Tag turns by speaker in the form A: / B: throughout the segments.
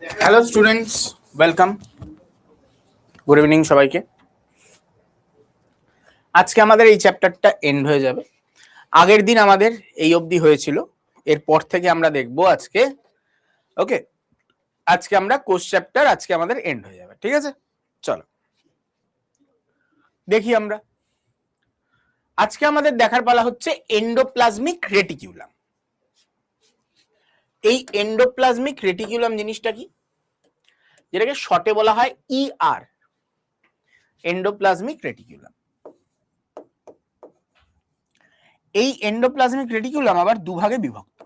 A: Hello students, welcome. Good evening সবাইকে। আজকে আমাদের এই চ্যাপ্টারটা এন্ড হয়ে যাবে। আগের দিন আমাদের এই অবধি হয়েছিল, এরপর থেকে আমরা দেখব আজকে। ওকে, আজকে আমরা কোর্স চ্যাপ্টার আজকে আমাদের এন্ড হয়ে যাবে, ঠিক আছে? চলো দেখি আমরা আজকে আমাদের দেখার পালা হচ্ছে এন্ডোপ্লাজমিক রেটিকিউলাম। এই এন্ডোপ্লাজমিক রেটিকিউলাম জিনিসটা কি, যেটাকে শর্টে বলা হয় ইআর, এন্ডোপ্লাজমিক রেটিকিউলাম। এই এন্ডোপ্লাজমিক রেটিকিউলাম আবার দুভাগে বিভক্ত,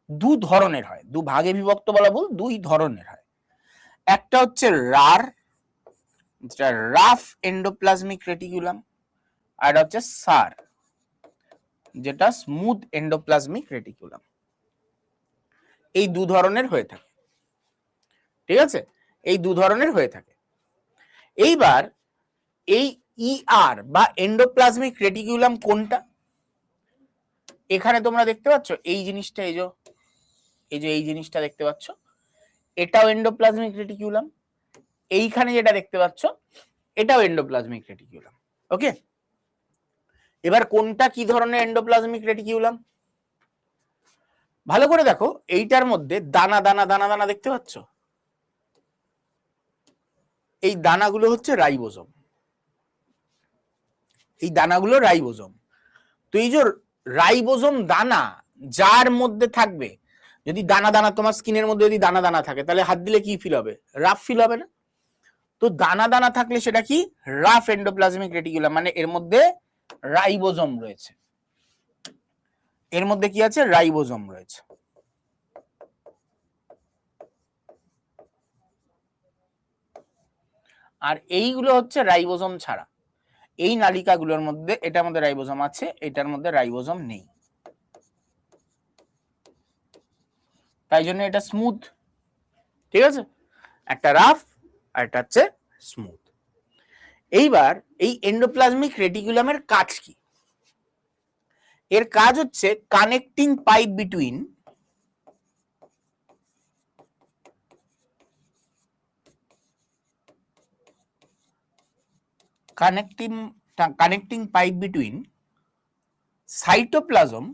A: দু ধরনের হয়, দু ভাগে বিভক্ত বলা ভুল, দুই ধরনের হয়। একটা হচ্ছে রার, যেটা রাফ এন্ডোপ্লাজমিক রেটিকুলাম, আর হচ্ছে সার, যেটা স্মুথ এন্ডোপ্লাজমিক রেটিকুলাম। এই দু ধরনের হয়ে থাকে, ঠিক আছে? এই দু ধরনের হয়ে থাকে। এইবার এই ইআর বা এন্ডোপ্লাজমিক রেটিকুলাম কোনটা? এখানে তোমরা দেখতে পাচ্ছ এই জিনিসটা, এই জিনিসটা দেখতে পাচ্ছ, এটাও এন্ডোপ্লাজমিক রেটিকুলাম। এইখানে যেটা দেখতে পাচ্ছ এটাও এন্ডোপ্লাজমিক রেটিকুলাম। ওকে, এবার কোনটা কি ধরনের এন্ডোপ্লাজমিক রেটিকুলাম ভালো করে দেখো। এইটার মধ্যে দানা দানা দানা দানা দেখতে পাচ্ছ, এই দানাগুলো হচ্ছে রাইবোজোম। এই দানাগুলো রাইবোজোম। তো এই যে রাইবোজোম দানা যার মধ্যে থাকবে, যদি দানা দানা তোমার স্কিনের মধ্যে যদি দানা দানা থাকে, তাহলে হাত দিলে কি ফিল হবে? রাফ ফিল হবে না? তো দানা দানা থাকলে সেটা কি? রাফ এন্ডোপ্লাজমিক রেটিকুলাম, মানে এর মধ্যে রাইবোজোম রয়েছে। এর মধ্যে কি আছে? রাইবোজোম রয়েছে। আর এইগুলো হচ্ছে রাইবোজোম ছাড়া, এই নালিকাগুলোর মধ্যে এটার মধ্যে রাইবোজোম আছে, এটার মধ্যে রাইবোজোম নেই, তাই জন্য এটা স্মুথ। ঠিক আছে, একটা রাফ আর একটা হচ্ছে স্মুথ। এইবার এই এন্ডোপ্লাজমিক রেটিকুলামের কাজ কি? এর কাজ হচ্ছে connecting pipe between connecting pipe between cytoplasm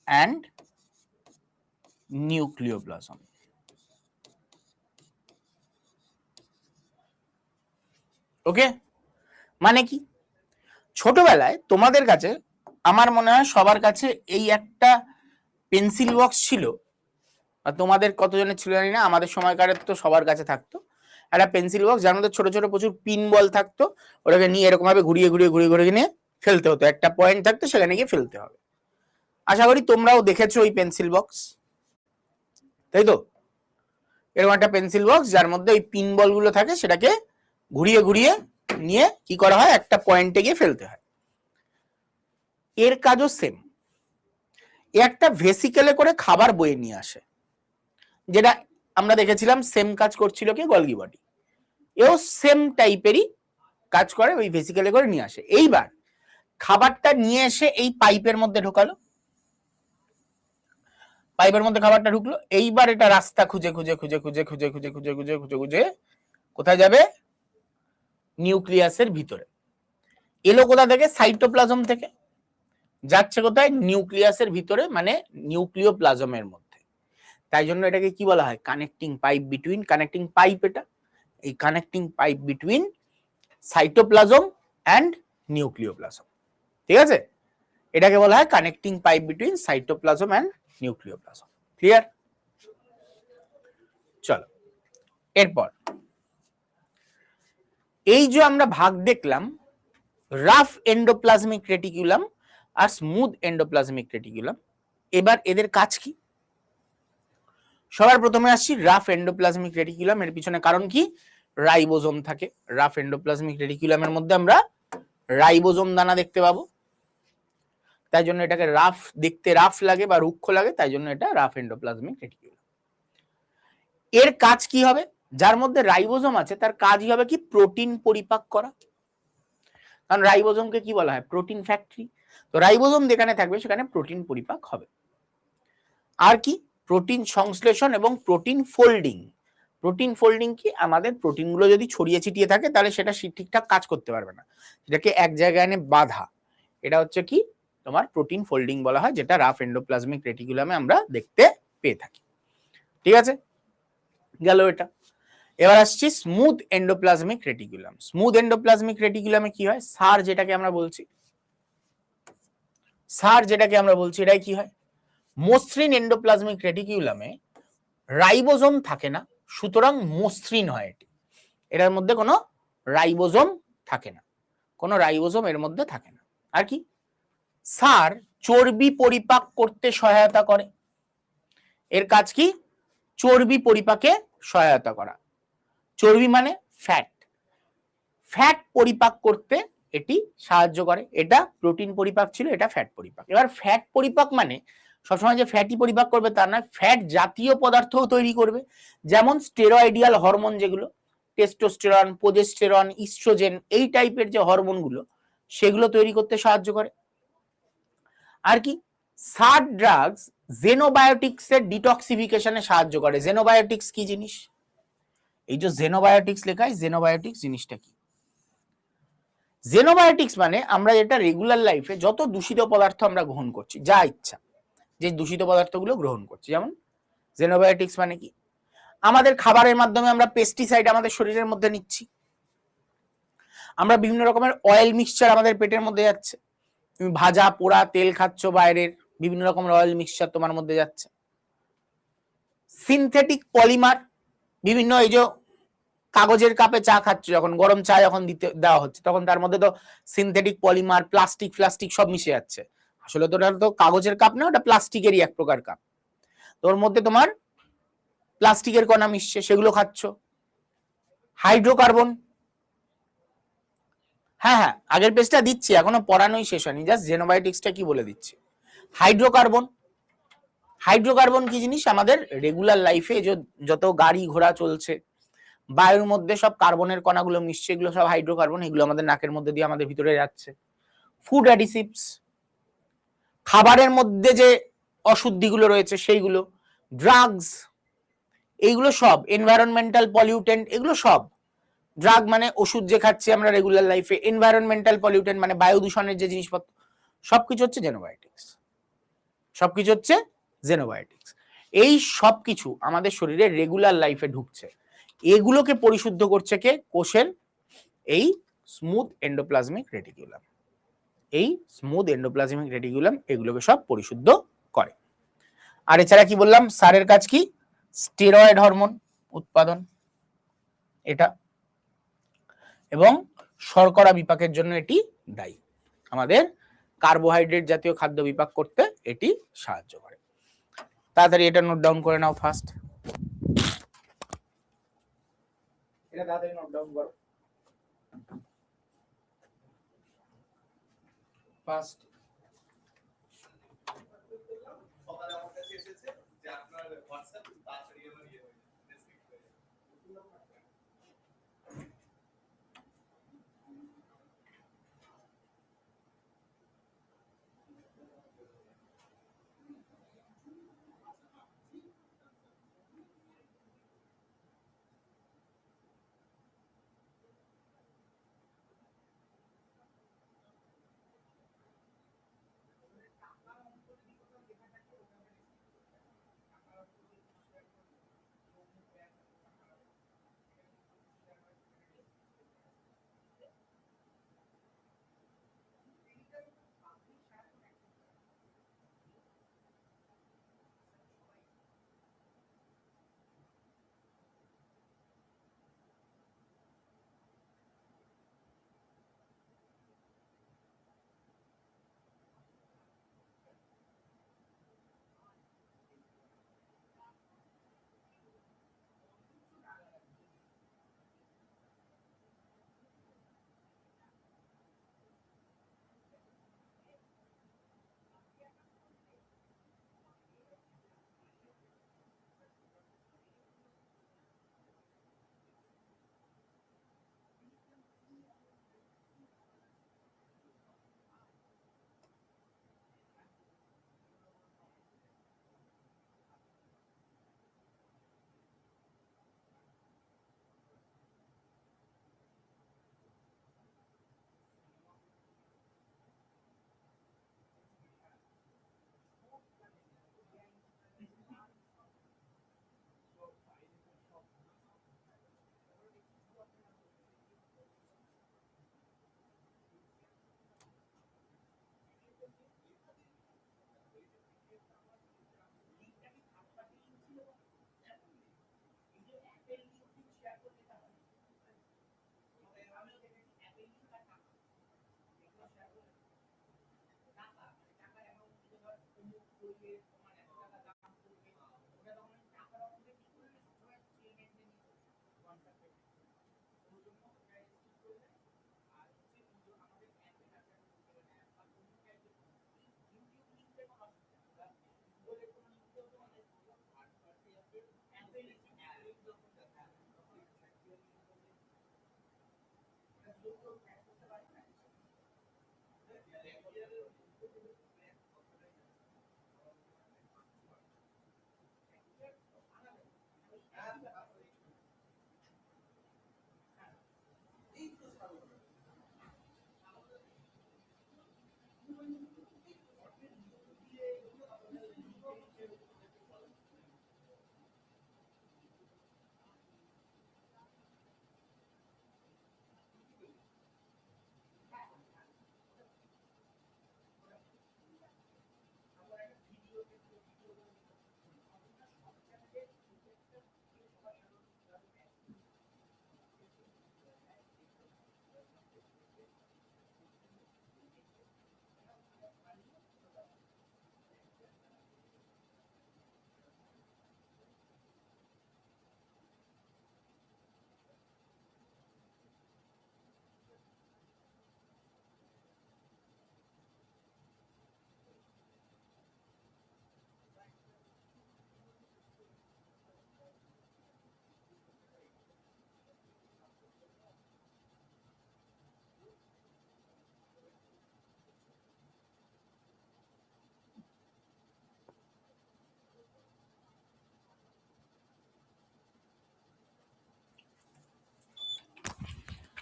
A: and nucleoplasm. ওকে, মানে কি? ছোটবেলায় তোমাদের কাছে, আমার মনে হয় সবার কাছে এই একটা পেন্সিল বক্স ছিল। আর তোমাদের কতজনের ছিল জানি না, আমাদের সময়কারের তো সবার কাছে থাকতো একটা পেন্সিল বক্স, যার মধ্যে ছোট ছোট প্রচুর পিন বল থাকতো। ওটাকে নিয়ে এরকম ভাবে ঘুরিয়ে ঘুরিয়ে ঘুরিয়ে ঘুরিয়ে নিয়ে ফেলতে হতো, একটা পয়েন্ট থাকতো, সেখানে গিয়ে ফেলতে হবে। আশা করি তোমরাও দেখেছো ওই পেন্সিল বক্স, তাই তো? এরকম একটা পেন্সিল বক্স যার মধ্যে ওই পিন বল গুলো থাকে, সেটাকে ঘুরিয়ে ঘুরিয়ে নিয়ে কি করা হয়? একটা পয়েন্টে গিয়ে ফেলতে হয়। এর কাজও সেম। একটা ভেসিকেলে করে খাবার বয়ে নিয়ে আসে, যেটা আমরা দেখেছিলাম সেম কাজ করছিল কি গলগি বডি। এও সেম টাইপেরই কাজ করে, ওই ভেসিকেলে করে নিয়ে আসে। এইবার খাবারটা নিয়ে এসে এই পাইপের মধ্যে ঢোকালো, পাইপের মধ্যে খাবারটা ঢুকলো। এইবার এটা রাস্তা খুঁজে খুঁজে খুঁজে খুঁজে খুঁজে খুঁজে খুঁজে খুঁজে খুঁজে খুঁজে কোথায় যাবে? নিউক্লিয়াসের ভিতরে। এলো কোথা থেকে? সাইটোপ্লাজম থেকে। যাচ্ছে কোথায়? নিউক্লিয়াসের ভিতরে, মানে নিউক্লিওপ্লাজমের মধ্যে। তাই জন্য এটাকে কি বলা হয়? Connecting pipe between, connecting pipe এটা, এই connecting pipe between cytoplasm and nucleoplasm. ঠিক আছে, এটাকে বলা হয় connecting pipe between cytoplasm and nucleoplasm. Clear? চলো এরপর এই যে আমরা ভাগ দেখলাম, রাফ এন্ডোপ্লাজমিক রেটিকুলাম আর স্মুথ এন্ডোপ্লাজমিক রেটিকুলাম, এবার এদের কাজ কি? সবার প্রথমে আসছি রাফ এন্ডোপ্লাজমিক রেটিকুলাম। এর পিছনে কারণ কি? রাইবোজোম থাকে। রাফ এন্ডোপ্লাজমিক রেটিকুলামের মধ্যে আমরা রাইবোজোম দানা দেখতে পাবো, তাই জন্য এটাকে রাফ, দেখতে রাফ লাগে বা রুক্ষ লাগে, তাই জন্য এটা রাফ এন্ডোপ্লাজমিক রেটিকুলাম। এর কাজ কি হবে? যার মধ্যে রাইবোজোম আছে তার কাজই হবে কি? প্রোটিন পরিপাক করা। কারণ রাইবোজোমকে কি বলা হয়? Protein factory. তো রাইবোজোম যেখানে থাকবে সেখানে প্রোটিন পরিপাক হবে। আর কি? প্রোটিন সংশ্লেষণ এবং প্রোটিন ফোল্ডিং। প্রোটিন ফোল্ডিং কি? আমাদের প্রোটিনগুলো যদি ছড়িয়ে ছিটিয়ে থাকে তাহলে সেটা ঠিকঠাক কাজ করতে পারবে না, সেটাকে এক জায়গায় এনে বাঁধা, এটা হচ্ছে কি তোমার প্রোটিন ফোল্ডিং বলা হয়, যেটা রাফ এন্ডোপ্লাজমিক রেটিকুলামে আমরা দেখতে পেয়ে থাকি। ঠিক আছে, গেল এটা। এবার আসছি smooth endoplasmic reticulum. Smooth endoplasmic রেটিকুলামে কি হয়? সার যেটাকে আমরা বলছি, এটাই কি হয়? মসৃণ এন্ডোপ্লাজমিক রেটিকুলামে রাইবোজোম থাকে না, সুতরাং মসৃণ হয় এটি। এটার মধ্যে কোনো রাইবোজোম থাকে না, কোনো রাইবোজোম এর মধ্যে থাকে না। আর কি? সার চর্বি পরিপাক করতে সহায়তা করে। এর কাজ কি? চর্বি পরিপাকে সহায়তা করা। চর্বি মানে ফ্যাট, ফ্যাট পরিপাক করতে এটি সাহায্য করে। এটা প্রোটিন পরিপাক ছিল, এটা ফ্যাট পরিপাক। এবার ফ্যাট পরিপাক মানে সবসময় যে ফ্যাটই পরিপাক করবে তা নয়, ফ্যাট জাতীয় পদার্থও তৈরি করবে, যেমন স্টেরয়েডিয়াল হরমোন, যেগুলো টেস্টোস্টেরন, প্রোজেস্টেরন, ইস্ট্রোজেন, এই টাইপের যে হরমোনগুলো সেগুলো তৈরি করতে সাহায্য করে। আর কি? সার ড্রাগস জেনোবায়োটিক্স এর ডিটক্সিফিকেশনে সাহায্য করে। জেনোবায়োটিক্স কি জিনিস? এই যে জেনোবায়োটিক্স লেখা, জেনোবায়োটিক্স জিনিসটা কি? জেনোবায়োটিক্স মানে আমরা যেটা রেগুলার লাইফে যত দূষিত পদার্থ আমরা গ্রহণ করছি, যা ইচ্ছা যে দূষিত পদার্থগুলো গ্রহণ করছি, যেমন জেনোবায়োটিক্স মানে কি? আমাদের খাবারের মাধ্যমে আমরা পেস্টিসাইড আমাদের শরীরের মধ্যে নিচ্ছি, আমরা বিভিন্ন রকমের অয়েল মিক্সচার আমাদের পেটের মধ্যে যাচ্ছে, তুমি ভাজা পোড়া তেল খাচ্ছ বাইরের, বিভিন্ন রকমের অয়েল মিক্সচার তোমার মধ্যে যাচ্ছে। সিনথেটিক পলিমার, বিভিন্ন এই যে কাগজের কাপে চা খাচ্ছ, যখন গরম চা যখন দেওয়া হচ্ছে তখন তার মধ্যে তো সিনথেটিক পলিমার, প্লাস্টিক সব মিশে যাচ্ছে। আসলে তো ওটা তো কাগজের কাপ না, ওটা প্লাস্টিকেরই এক প্রকার কাপ, তোর মধ্যে তোমার প্লাস্টিকের কণা মিশছে, সেগুলো খাচ্ছ। হাইড্রোকার্বন, হ্যাঁ, আগের পেজটা দিচ্ছি, এখনো পড়ানোই শেষ হয়নি, জাস্ট জেনোবায়োটিক্সটা কি বলে দিচ্ছি। হাইড্রোকার্বন, হাইড্রোকার্বন কি জিনিস? আমাদের রেগুলার লাইফে যত গাড়ি ঘোড়া চলছে, বায়ুর মধ্যে সব কার্বনের কণাগুলো মিশছে, এগুলো সব হাইড্রোকার্বন, এগুলো আমাদের নাকের মধ্যে দিয়ে আমাদের ভিতরে যাচ্ছে। ফুড অ্যাডিসিভস, খাবারের মধ্যে যে অশুদ্ধিগুলো রয়েছে সেইগুলো। ড্রাগস, এইগুলো সব এনভায়রনমেন্টাল পলিউটেন্ট, এগুলো সব। ড্রাগ মানে ওষুধ যে খাচ্ছি আমরা রেগুলার লাইফে, এনভায়রনমেন্টাল পলিউটেন্ট মানে বায়ু দূষণের যে জিনিসপত্র, সবকিছু হচ্ছে জেনোবায়োটিক্স, সবকিছু হচ্ছে জেনোবায়োটিক্স। এই সবকিছু আমাদের শরীরে রেগুলার লাইফে ঢুকছে, এগুলোকে পরিশুদ্ধ করছে কে? কোষের এই স্মুথ এন্ডোপ্লাজমিক রেটিকুলাম। এই স্মুথ এন্ডোপ্লাজমিক রেটিকুলাম এগুলোকে সব পরিশুদ্ধ করে। আর এছাড়া কি বললাম? সারের কাজ কি? স্টেরয়েড হরমোন উৎপাদন এটা, এবং শর্করা বিপাকের জন্য এটি দায়ী। আমাদের কার্বোহাইড্রেট জাতীয় খাদ্য বিপাক করতে এটি সাহায্য করে। তাড়াতাড়ি এটা নোট ডাউন করে নাও ফার্স্ট, এটা তাড়াতাড়ি নোট ডাউন করো ফার্স্ট।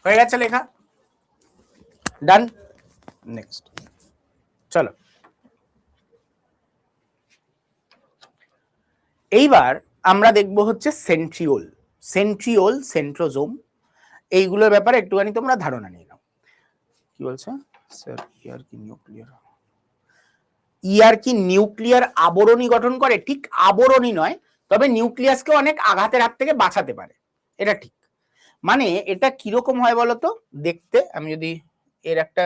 A: হয়ে গেছে লেখা, ডান। নেক্সট চলো, এইবার আমরা দেখব হচ্ছে সেন্ট্রিওল, সেন্ট্রিওল, সেন্ট্রোজোম, এইগুলোর ব্যাপারে একটুখানি তোমরা ধারণা নিয়ে নাও। কি বলছে স্যার? ইয়ার কি নিউক্লিয়ার, ইয়ার কি নিউক্লিয়ার আবরণী গঠন করে? ঠিক আবরণী নয়, তবে নিউক্লিয়াসকে অনেক আঘাতের হাত থেকে বাঁচাতে পারে, এটা ঠিক। মানে এটা কিরকম হয় বলতো দেখতে, আমি যদি এর একটা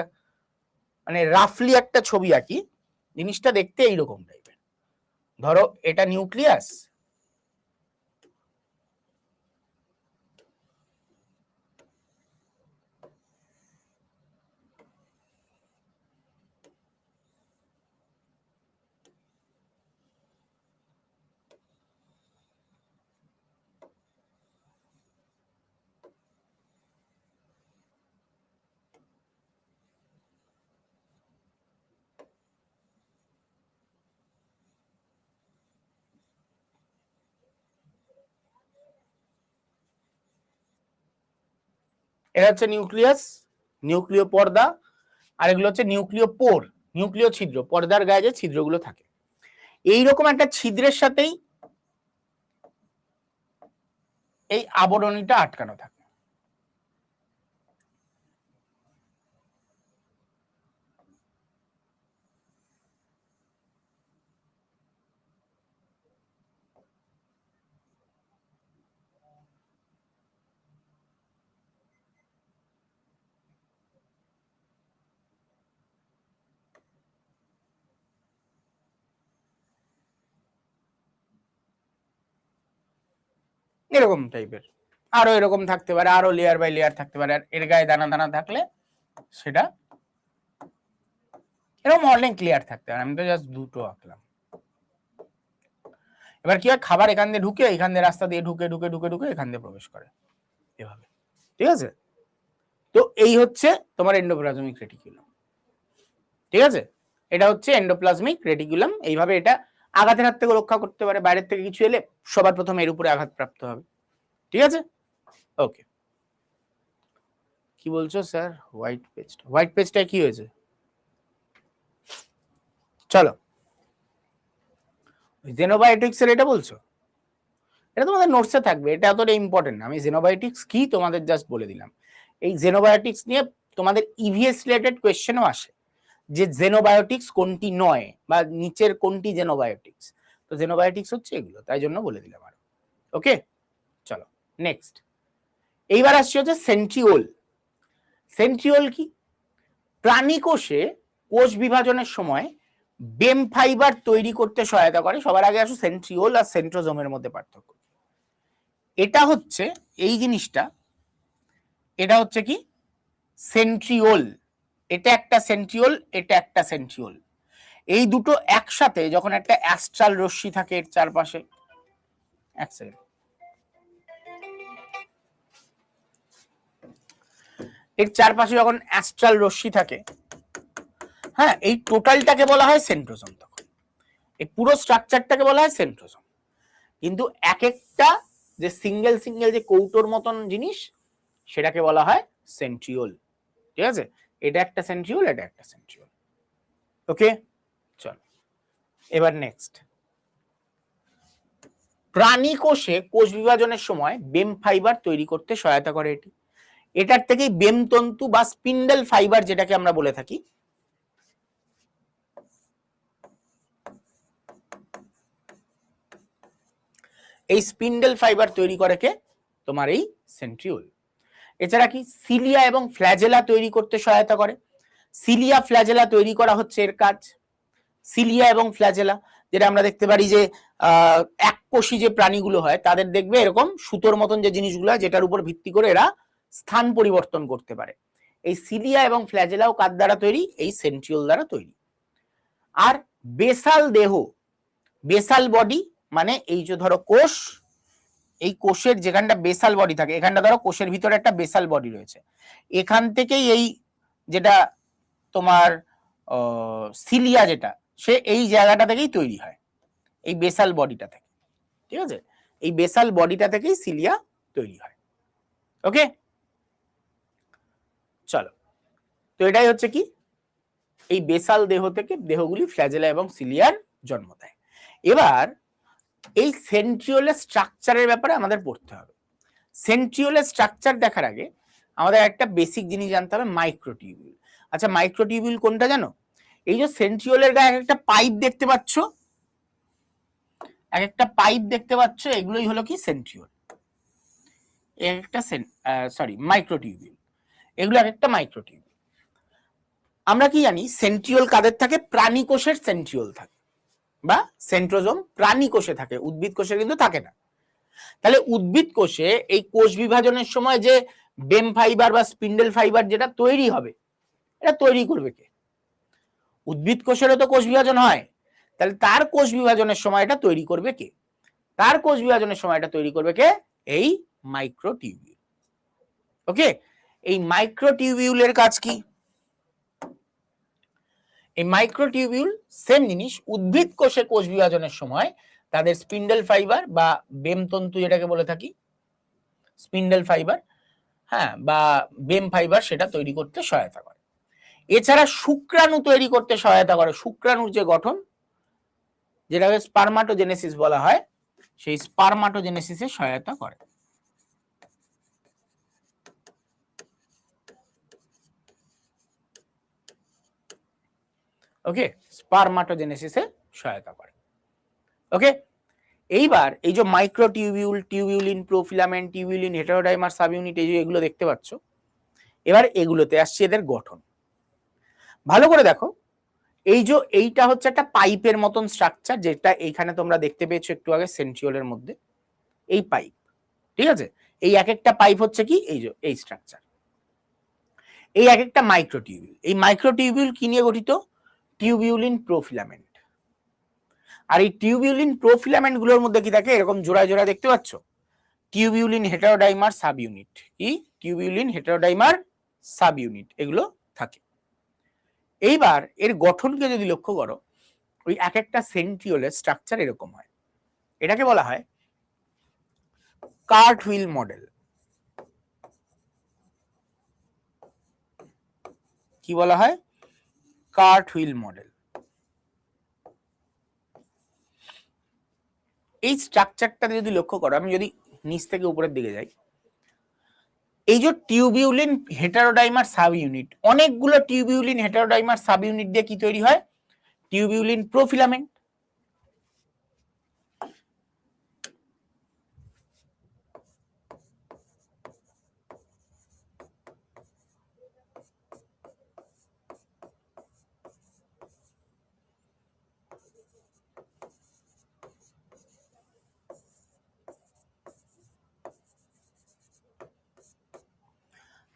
A: মানে রাফলি একটা ছবি আঁকি, জিনিসটা দেখতে এইরকম টাইপের। ধরো এটা নিউক্লিয়াস, এটা হচ্ছে নিউক্লিয়াস, নিউক্লিয় পর্দা, আর এগুলো হচ্ছে নিউক্লিয় পোর, নিউক্লিয় ছিদ্র, পর্দার গায়ে যে ছিদ্রগুলো থাকে। এইরকম একটা ছিদ্রের সাথেই এই আবরণীটা আটকানো থাকে। এরকম টাইপের আরো এরকম থাকতে পারে, আরো লেয়ার বাই লেয়ার থাকতে পারে, আর এর গায়ে দানা দানা থাকলে সেটা এরকম অনেক ক্লিয়ার থাকতে পারে। আমি তো জাস্ট দুটো আঁকলাম। এবার কি হয়, খাবার এখান দিয়ে ঢুকে, এখান দিয়ে রাস্তা দিয়ে ঢুকে ঢুকে ঢুকে ঢুকে এখান দিয়ে প্রবেশ করে এভাবে, ঠিক আছে? তো এই হচ্ছে তোমার এন্ডোপ্লাজমিক রেটিকুলাম, ঠিক আছে? এটা হচ্ছে এন্ডোপ্লাজমিক রেটিকুলাম। এইভাবে এটা আঘাতের হাত থেকে রক্ষা করতে পারে, বাইরের থেকে কিছু এলে সবার প্রথম এর উপরে আঘাত প্রাপ্ত হবে, ঠিক আছে? ওকে, কি বলছো স্যার? হোয়াইট পেস্ট, হোয়াইট পেস্টটা কি হয়েছে? চলো, জেনোবায়োটিক্স এর এটা বলছো, এটা তোমাদের নোটসে থাকবে, এটা এতটা ইম্পর্টেন্ট না। আমি জেনোবায়োটিক্স কি তোমাদের জাস্ট বলে দিলাম। এই জেনোবায়োটিক্স নিয়ে তোমাদের ইভিএস রিলেটেড কোয়েশ্চেনও আসে, যে জেনোবায়োটিক্স কোনটি নয় বা নিচের কোনটি জেনোবায়োটিক্স। তো জেনোবায়োটিক্স হচ্ছে এগুলো, তাই জন্য বলে দিলাম আর। ওকে, চলো নেক্সট। এইবার আসছে হচ্ছে সেন্ট্রিওল। সেন্ট্রিওল কি? প্রাণী কোষে কোষ বিভাজনের সময় বেম ফাইবার তৈরি করতে সহায়তা করে। সবার আগে আসো সেন্ট্রিওল আর সেন্ট্রোজোমের মধ্যে পার্থক্য। এটা হচ্ছে এই জিনিসটা, এটা হচ্ছে কি সেন্ট্রিওল, এটা একটা সেন্ট্রিওল, এটা একটা সেন্ট্রিওল। এই দুটো একসাথে যখন একটা অ্যাস্ট্রাল রশ্মি থাকে এর চারপাশে, এক সেকেন্ড, এর চারপাশে যখন অ্যাস্ট্রাল রশ্মি থাকে, হ্যাঁ, এই টোটালটাকে বলা হয় সেন্ট্রোজোম। তখন এই পুরো স্ট্রাকচারটাকে বলা হয় সেন্ট্রোজোম। কিন্তু এক একটা যে সিঙ্গেল সিঙ্গেল যে কৌটোর মতন জিনিস, সেটাকে বলা হয় সেন্ট্রিওল। ঠিক আছে, এটা একটা সেন্ট্রিওল, এটা একটা সেন্ট্রিওল। ওকে, চল এবার নেক্সট। প্রাণী কোষে কোষ বিভাজনের সময় বেম ফাইবার তৈরি করতে সহায়তা করে এটি। এটার থেকেই বেম তন্তু বা স্পিন্ডেল ফাইবার যেটাকে আমরা বলে থাকি, এই স্পিন্ডেল ফাইবার তৈরি করে কে? তোমার এই সেন্ট্রিওল। এছাড়া কি সিলিয়া এবং ফ্ল্যাজেলা তৈরি করতে সহায়তা করে। সিলিয়া ফ্ল্যাজেলা তৈরি করা হচ্ছে এর কাজ। সিলিয়া এবং ফ্ল্যাজেলা, যেটা আমরা দেখতে পারি যে এককোষী যে প্রাণীগুলো হয় তাদের দেখবে এরকম সুতোর মতন যে জিনিসগুলো হয়, যেটার উপর ভিত্তি করে এরা স্থান পরিবর্তন করতে পারে। এই সিলিয়া এবং ফ্ল্যাজেলাও কার দ্বারা তৈরি? এই সেন্ট্রিওল দ্বারা তৈরি। আর বেসাল দেহ, বেসাল বডি মানে এই যে ধরো কোষ, এই কোষের যেখানটা বেসাল বডি থাকে, এখানটা ধরো কোষের ভিতরে একটা বেসাল বডি রয়েছে, এখান থেকেই এই যেটা তোমার সিলিয়া যেটা, সে এই জায়গাটা থেকেই তৈরি হয়, এই বেসাল বডিটা থেকে। ঠিক আছে, এই বেসাল বডিটা থেকেই সিলিয়া তৈরি হয়। ওকে, চলো, তো এটাই হচ্ছে কি, এই বেসাল দেহ থেকে দেহগুলি ফ্ল্যাজেলা এবং সিলিয়ার জন্ম দেয়। এবার এই সেন্ট্রিওলের স্ট্রাকচারের ব্যাপারে আমাদের পড়তে হবে। সেন্ট্রিওলের স্ট্রাকচার দেখার আগে আমাদের একটা বেসিক জিনিস জানতে হবে, মাইক্রোটিউবিউল। আচ্ছা, মাইক্রোটিউবিউল কোনটা জানো? এই যে সেন্ট্রিওলের গায়ে একটা পাইপ দেখতে পাচ্ছ, এক একটা পাইপ দেখতে পাচ্ছ, এগুলোই হলো কি সেন্ট্রিওল। একটা মাইক্রোটিউবিউল, এগুলো এক একটা মাইক্রোটিউবিউল। আমরা কি জানি সেন্ট্রিওল কাদের থাকে? প্রাণী কোষের সেন্ট্রিওল থাকে বা সেন্ট্রোজোম প্রাণী কোষে থাকে, উদ্ভিদ কোষে কিন্তু থাকে না। তাহলে উদ্ভিদ কোষে এই কোষ বিভাজনের সময় যে বেম ফাইবার বা স্পিন্ডেল ফাইবার যেটা তৈরি হবে, এটা তৈরি করবে কে? উদ্ভিদ কোষেরও তো কোষ বিভাজন হয়, তাহলে তার কোষ বিভাজনের সময় এটা তৈরি করবে কে? তার কোষ বিভাজনের সময় এটা তৈরি করবে কে? এই মাইক্রোটিউবিউল। ওকে, এই মাইক্রোটিউবিউলের কাজ কি? এই মাইক্রোটিউবিউল সেম জিনিস, উদ্ভিদ কোষে কোষ বিভাজনের সময় তাদের স্পিন্ডেল ফাইবার বা বেম তন্তু যেটাকে বলে থাকি স্পিন্ডেল ফাইবার, হ্যাঁ, বা বেম ফাইবার, সেটা তৈরি করতে সহায়তা করে। এছাড়া শুক্রাণু তৈরি করতে সহায়তা করে। শুক্রাণুর যে গঠন, যেটাকে স্পারমাটোজেনেসিস বলা হয়, সেই স্পারমাটোজেনেসিসে সহায়তা করে। ওকে, স্পারমাটোজেনেসিসে সহায়তা করে। ওকে, এইবার এই যে মাইক্রোটিউবিউল, টিউবিউলিন, প্রোফিলামেন্ট, টিউবিউলিন, হেটারোডাইমার, সাবইউনিট, এই যে এগুলো দেখতে পাচ্ছ, এবার এগুলোতে আসছে এদের গঠন। ভালো করে দেখো, এই যে এইটা হচ্ছে একটা পাইপের মতন স্ট্রাকচার, যেটা এইখানে তোমরা দেখতে পেয়েছো একটু আগে সেন্ট্রিওলের মধ্যে, এই পাইপ। ঠিক আছে, এই এক একটা পাইপ হচ্ছে কি, এই যে এই স্ট্রাকচার, এই এক একটা মাইক্রোটিউবিউল। এই মাইক্রোটিউবিউল কি নিয়ে গঠিত? টিউবিউলিন, প্রোফিলামেন্ট। আর এই টিউবিউলিন প্রোফিলামেন্ট গুলোর মধ্যে কি থাকে? এরকম জোড়ায় জোড়ায় দেখতে পাচ্ছ, টিউবিউলিন, হেটারোডাইমার, সাব ইউনিট। কি? টিউবিউলিন, হেটারোডাইমার, সাব ইউনিট, এগুলো থাকে। এইবার এর গঠনকে যদি লক্ষ্য করো, ওই এক একটা সেন্ট্রিওলের স্ট্রাকচার এরকম হয়। এটাকে বলা হয় কার্ট হুইল মডেল। কি বলা হয়? Cart wheel model. এই স্ট্রাকচারটা যদি লক্ষ্য করো, আমি যদি নিচ থেকে উপরের দিকে যাই, এই যে টিউবিউলিন, হেটারোডাইমার, সাব ইউনিট, অনেকগুলো টিউবিউলিন, হেটারোডাইমার, সাব ইউনিট দিয়ে কি তৈরি হয়? টিউবিউলিন প্রোফিলামেন্ট।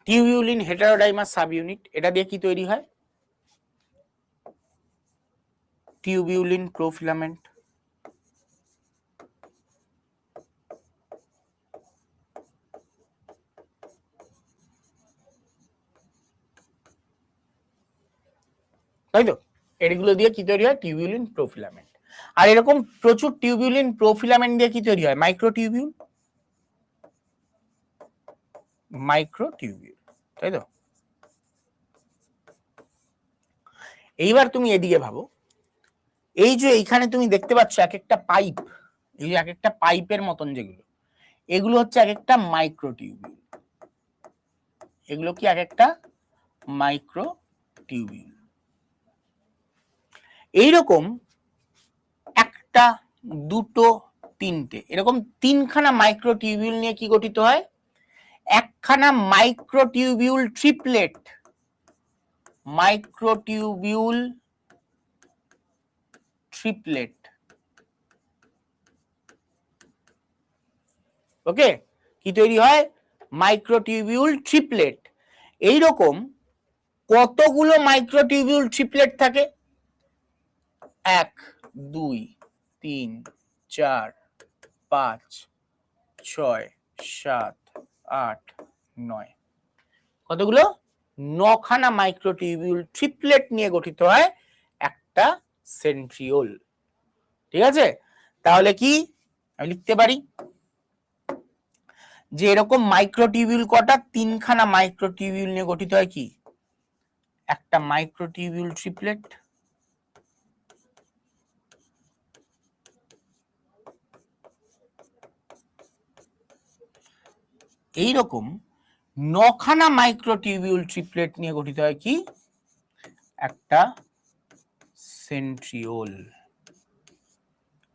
A: টিউবিউলিন, হেটারোডাইমার, সাব ইউনিট, এটা দিয়ে কি তৈরি হয়? টিউবিউলিন প্রোফিলামেন্ট। তাই তো? এগুলো দিয়ে কি তৈরি হয়? টিউবিউলিন প্রোফিলামেন্ট। আর এরকম প্রচুর টিউবিউলিন প্রোফিলামেন্ট দিয়ে কি তৈরি হয়? মাইক্রোটিউবিউল, মাইক্রোটিউবিউল, তাই তো? এইবার তুমি এদিকে ভাবো, এই যে এইখানে তুমি দেখতে পাচ্ছ এক একটা পাইপ, এই যে এক একটা পাইপের মতন যেগুলো, এগুলো হচ্ছে এক একটা মাইক্রোটিউবিউল। এগুলো কি এক একটা মাইক্রোটিউবিউল। এইরকম একটা, দুটো, তিনটে, এরকম তিনখানা মাইক্রোটিউবিউল নিয়ে কি গঠিত হয়? একখানা মাইক্রোটিউবিউল ট্রিপলেট, মাইক্রোটিউবিউল ট্রিপলেট। ওকে, কি তৈরি হয়? Microtubule triplet. এইরকম কতগুলো মাইক্রোটিউবিউল ট্রিপলেট থাকে? 1, 2, 3, 4, 5, 6, 7, 8, 9। কতগুলো? 9খানা মাইক্রোটিউবিউল ট্রিপলেট নিয়ে গঠিত হয় একটা সেন্ট্রিওল। ঠিক আছে? তাহলে কি আমি লিখতে পারি যে এরকম মাইক্রোটিউবিউল কটা? 3খানা মাইক্রোটিউবিউল নিয়ে গঠিত হয় কি? একটা মাইক্রোটিউবিউল ট্রিপলেট। এইরকম 9খানা মাইক্রোটিউবিউল ট্রিপলেট নিয়ে গঠিত হয় কি? একটা সেন্ট্রিওল।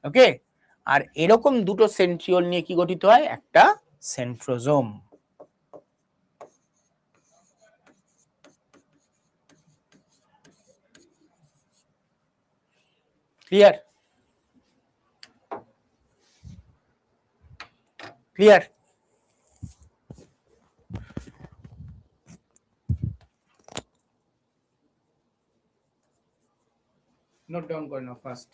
A: ওকে, আর এরকম দুটো সেন্ট্রিওল নিয়ে কি গঠিত হয়? একটা centrosome. Clear? Clear? Note down করে নাও ফার্স্ট।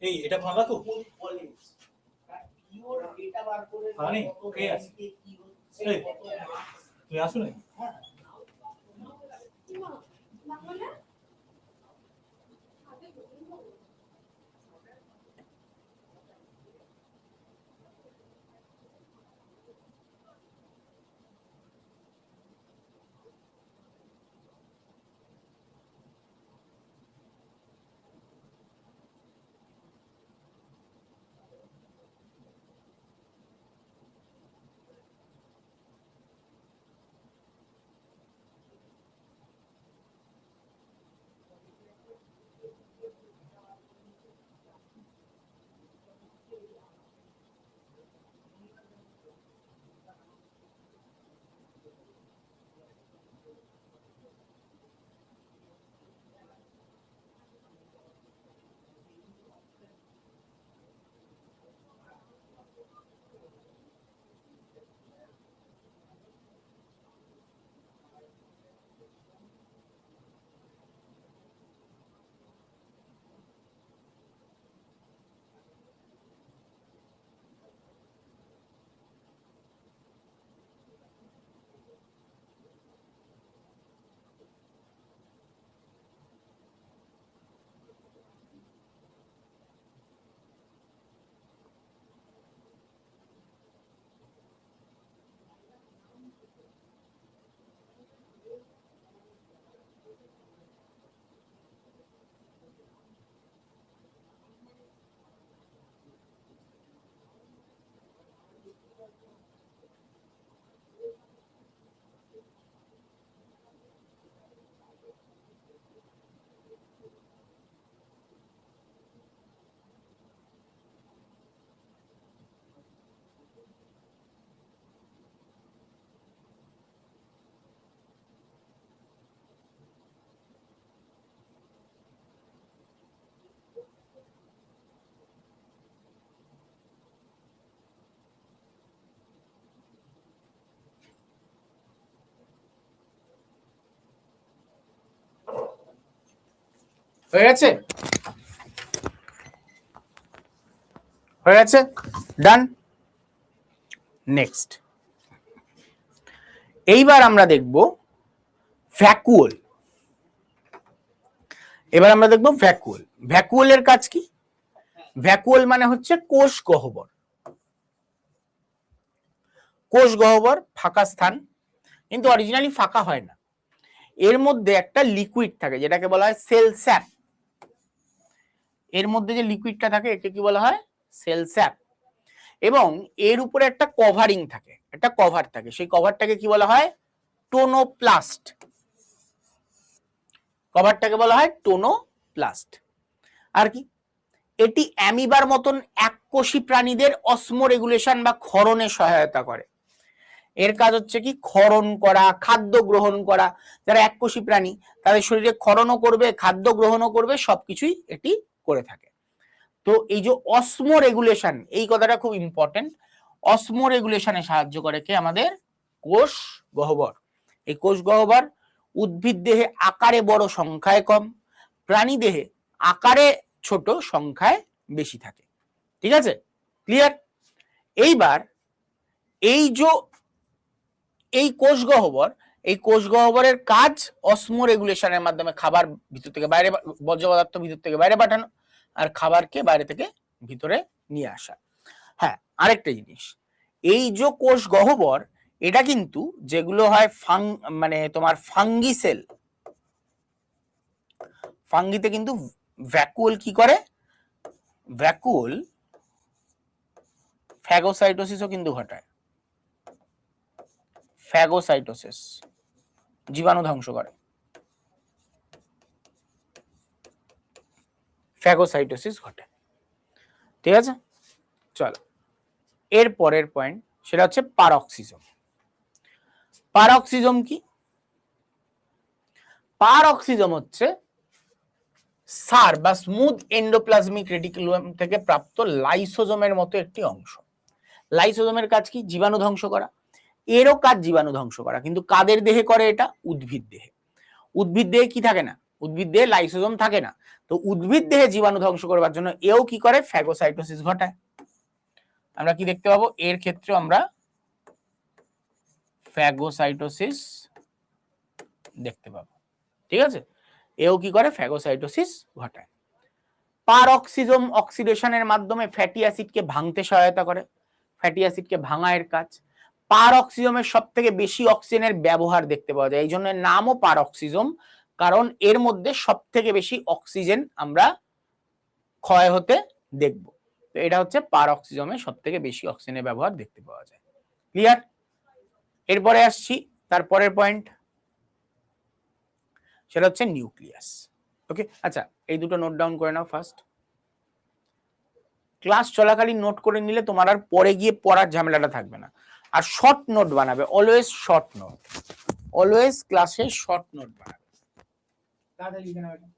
B: এই এটা ভাঙা তো ভাঙা কে আছে তুই আসো না
A: হয়ে গেছে? হয়ে গেছে, ডান। নেক্সট, এইবার আমরা দেখব ভ্যাকুওল। এবার আমরা দেখব ভ্যাকুওল। ভ্যাকুওলের কাজ কি? ভ্যাকুওল মানে হচ্ছে কোষ গহ্বর। কোষ গহ্বর ফাঁকা স্থান, কিন্তু অরিজিনালি ফাঁকা হয় না, এর মধ্যে একটা লিকুইড থাকে যেটাকে বলা হয় সেল স্যাপ। এর মধ্যে যে লিকুইডটা থাকে একে কি বলা হয়? Cell sap. এবং এর উপরে একটা কভারিং থাকে, একটা কভার থাকে, সেই কভারটাকে কি বলা হয়? টোনোপ্লাস্ট। কভারটাকে বলা হয় টোনোপ্লাস্ট। আর কি, এটি অ্যামিবার মতন এককোষী প্রাণীদের অসমো রেগুলেশন বা ক্ষরণে সহায়তা করে। এর কাজ হচ্ছে কি? ক্ষরণ করা, খাদ্য গ্রহণ করা। যারা এককোষী প্রাণী তাদের শরীরে ক্ষরণও করবে, খাদ্য গ্রহণও করবে, সবকিছুই এটি করে থাকে। তো এই যে অসমো রেগুলেশন, এই কথাটা খুব ইম্পর্টেন্ট। অসমো রেগুলেশনে সাহায্য করে কে? আমাদের কোষ গহ্বর। এই কোষ গহ্বর উদ্ভিদ দেহে আকারে বড়, সংখ্যায় কম, প্রাণী দেহে আকারে ছোট, সংখ্যায় বেশি থাকে। ঠিক আছে, ক্লিয়ার? এইবার এই যে এই কোষ গহ্বর, এই কোষ গহ্বরের কাজ অসমো রেগুলেশনের মাধ্যমে খাবার ভিতর থেকে বাইরে, বর্জ্য পদার্থ ভিতর থেকে বাইরে পাঠানো, আর খাবারকে বাইরে থেকে ভিতরে নিয়ে আসা। হ্যাঁ, আরেকটা জিনিস, এই যে কোষ গহ্বর, এটা কিন্তু যেগুলো হয় মানে তোমার ফাঙ্গি সেল, ফাঙ্গিতে কিন্তু ভ্যাকুওল কি করে? ভ্যাকুওল ফ্যাগোসাইটোসিসও কিন্তু ঘটায়। ফ্যাগোসাইটোসিস, জীবাণু ধ্বংস করে। ফ্যাগোসাইটোসিস ঘটে। ঠিক আছে, চলো এর পরের পয়েন্ট, সেটা হচ্ছে পারক্সিজম। পারক্সিজম কি? পারক্সিজম হচ্ছে সার বা স্মুথ এন্ডোপ্লাজমিক রেটিকুলাম থেকে প্রাপ্ত লাইসোজোমের মতো একটি অংশ। লাইসোজোমের কাজ কি? জীবাণু ধ্বংস করা। এরও কাজ জীবাণু ধ্বংস করা, কিন্তু কাদের দেহে করে এটা? উদ্ভিদ দেহে। উদ্ভিদ দেহে কি থাকে না? উদ্ভিদ দেহে লাইসোজোম থাকে না। তো উদ্ভিদ দেহে জীবাণু ধ্বংস করবার জন্য এও কি করে? ফ্যাগোসাইটোসিস ঘটায়। আমরা কি দেখতে পাবো এর ক্ষেত্রে? আমরা ফ্যাগোসাইটোসিস দেখতে পাবো। ঠিক আছে, এও কি করে? ফ্যাগোসাইটোসিস ঘটায়। পারক্সিজম অক্সিডেশনের মাধ্যমে ফ্যাটি অ্যাসিডকে ভাঙতে সহায়তা করে। ফ্যাটি অ্যাসিডকে ভাঙা এর কাজ। পারক্সিজমের সব থেকে বেশি অক্সিজেনের ব্যবহার দেখতে পাওয়া যায়, এই জন্য নামও পারক্সিজম, কারণ এর মধ্যে সব থেকে বেশি অক্সিজেন আমরা ক্ষয় হতে দেখব। তো এটা হচ্ছে পারক্সিজমের সব থেকে বেশি অক্সিজেনের ব্যবহার দেখতে পাওয়া যায়। ক্লিয়ার? এরপরে আসছি তারপরের পয়েন্ট, সেটা হচ্ছে নিউক্লিয়াস। ওকে, আচ্ছা এই দুটো নোট ডাউন করে নাও ফার্স্ট। ক্লাস চলাকালীন নোট করে নিলে তোমার আর পরে গিয়ে পড়ার ঝামেলাটা থাকবে না। আর শর্ট নোট বানাবে, অলওয়েজ শর্ট নোট, অলওয়েজ ক্লাসে শর্ট নোট বানাবে। তাড়াতাড়ি লিখে নাও এটা।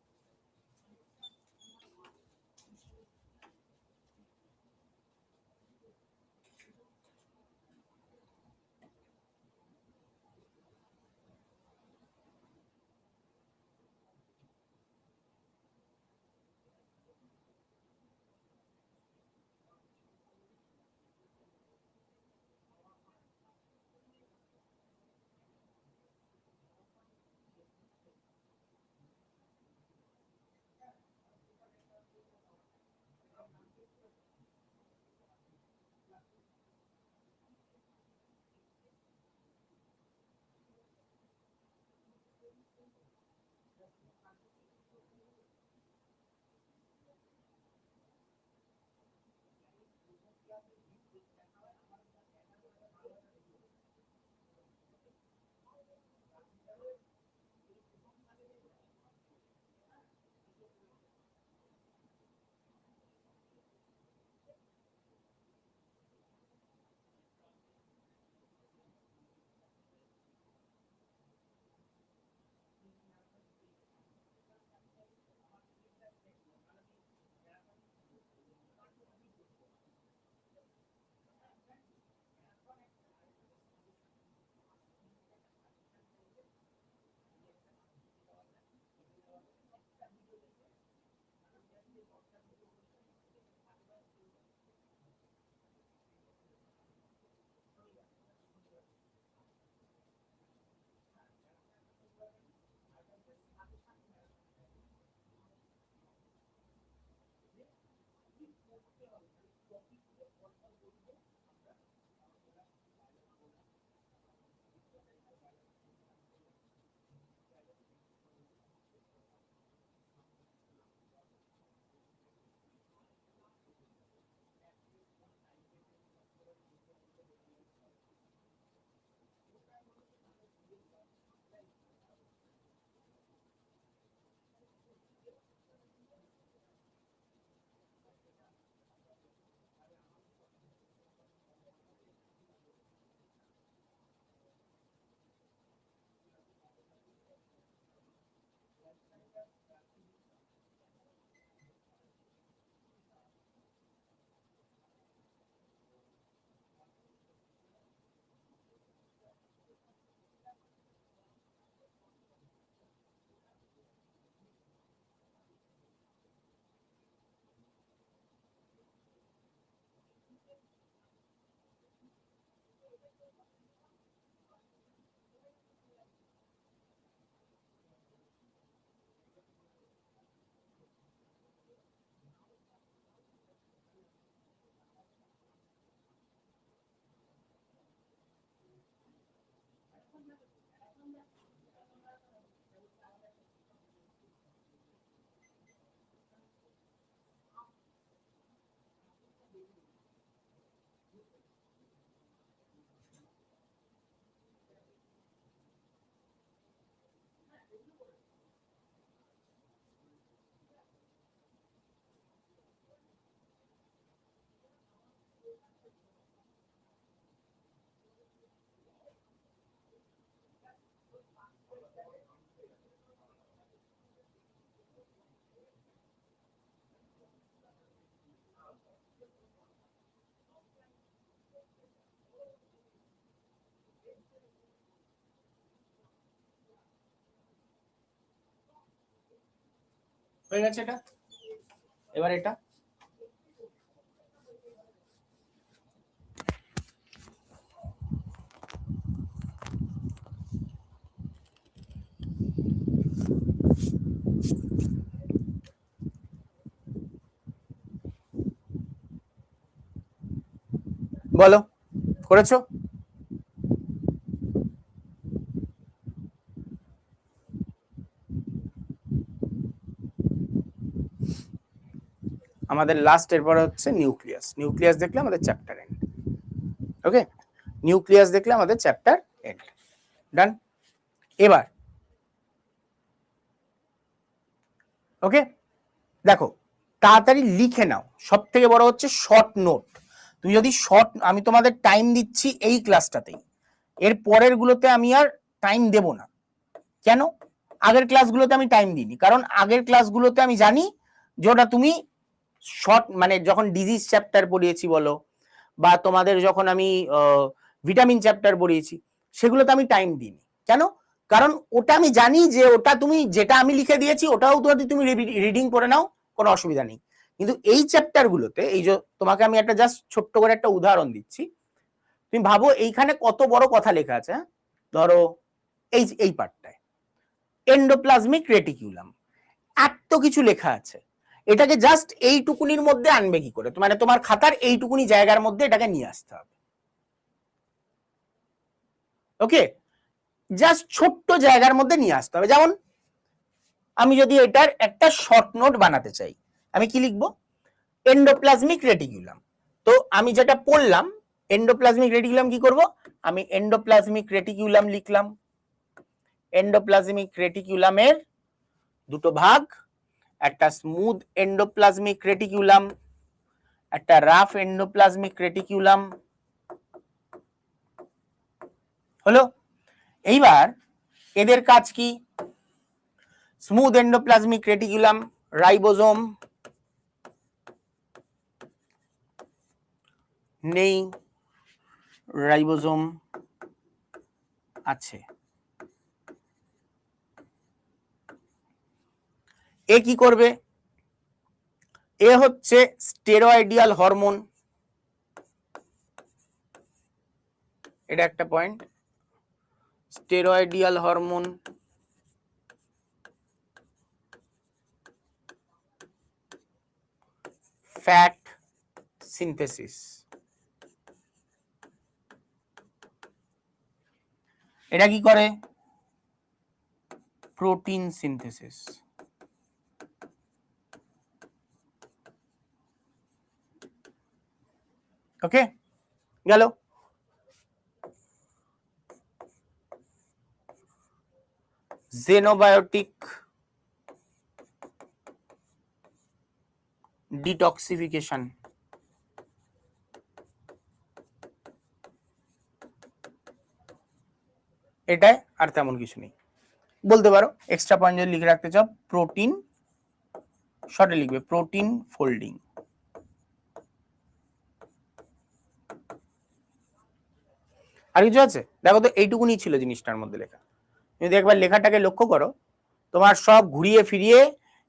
A: হয়ে গেছে এটা। এবার এটা বলো, করেছো? আমাদের লাস্ট এরপরে হচ্ছে নিউক্লিয়াস। নিউক্লিয়াস দেখলে আমাদের চ্যাপ্টার এন্ড। ওকে, নিউক্লিয়াস দেখলে আমাদের চ্যাপ্টার এন্ড। ডান। এবার ওকে, দেখো তাড়াতাড়ি লিখে নাও। সব থেকে বড় হচ্ছে শর্ট নোট। তুমি যদি শর্ট, আমি তোমাদের টাইম দিচ্ছি এই ক্লাসটাতেই, এর পরের গুলোতে আমি আর টাইম দেব না। কেন? আগের ক্লাসগুলোতে আমি টাইম দিইনি, কারণ আগের ক্লাসগুলোতে আমি জানি যে ওটা তুমি শর্ট, মানে যখন ডিজিজ চ্যাপ্টার পড়িয়েছি বলো, বা তোমাদের যখন আমি ভিটামিন চ্যাপ্টার পড়িয়েছি, সেগুলোতে আমি টাইম দিইনি। কেন? কারণ ওটা আমি জানি যে ওটা তুমি যেটা আমি লিখে দিয়েছি ওটাও যদি তুমি রিডিং করে নাও কোনো অসুবিধা নেই। কিন্তু এই চ্যাপ্টারগুলোতে, এই যে তোমাকে আমি একটা জাস্ট ছোট্ট করে একটা উদাহরণ দিচ্ছি, তুমি ভাবো এইখানে কত বড় কথা লেখা আছে। ধরো এই পার্টটায় এন্ডোপ্লাজমিক রেটিকুলাম, এত কিছু লেখা আছে, এটাকে জাস্ট এইটুকুনির মধ্যে আনবে কি করে? মানে তোমার খাতার এইটুকুনি জায়গার মধ্যে এটাকে নিয়ে আসতে হবে। ওকে, জাস্ট ছোট্ট জায়গার মধ্যে নিয়ে আসতে হবে। যেমন আমি যদি এটার একটা শর্ট নোট বানাতে চাই, আমি কি লিখবো? Endoplasmic reticulum. তো আমি যেটা পড়লাম এন্ডোপ্লাজমিক রেটিকুলাম, কি করব? আমি এন্ডোপ্লাজমিক রেটিকুলাম লিখলাম। এন্ডোপ্লাজমিক রেটিকুলামের দুটো ভাগ, একটা স্মুথ এন্ডোপ্লাজমিক রেটিকুলাম, একটা রাফ এন্ডোপ্লাজমিক রেটিকুলাম। হলো? এইবার এদের কাজ কি? স্মুথ এন্ডোপ্লাজমিক রেটিকুলাম, রাইবোজোম নেই, রাইবোজোম আছে। এ কি করবে? এ হচ্ছে স্টেরয়েডিয়াল হরমোন, এটা একটা পয়েন্ট। স্টেরয়েডিয়াল হরমোন, ফ্যাট সিনথেসিস, এটা কি করে? Protein synthesis. ওকে, গেল। জেনোবায়োটিক ডিটক্সিফিকেশন, এটাই, আর তেমন কিছু নেই। বলতে পারো এক্সট্রা পয়েন্ট যদি লিখে রাখতে চাও, প্রোটিন, শর্টে লিখবে প্রোটিন ফোল্ডিং। আর কিছু আছে? দেখো তো এইটুকুনি ছিল জিনিসটার মধ্যে লেখা। যদি একবার লেখাটাকে লক্ষ্য করো, তোমার সব ঘুরিয়ে ফিরিয়ে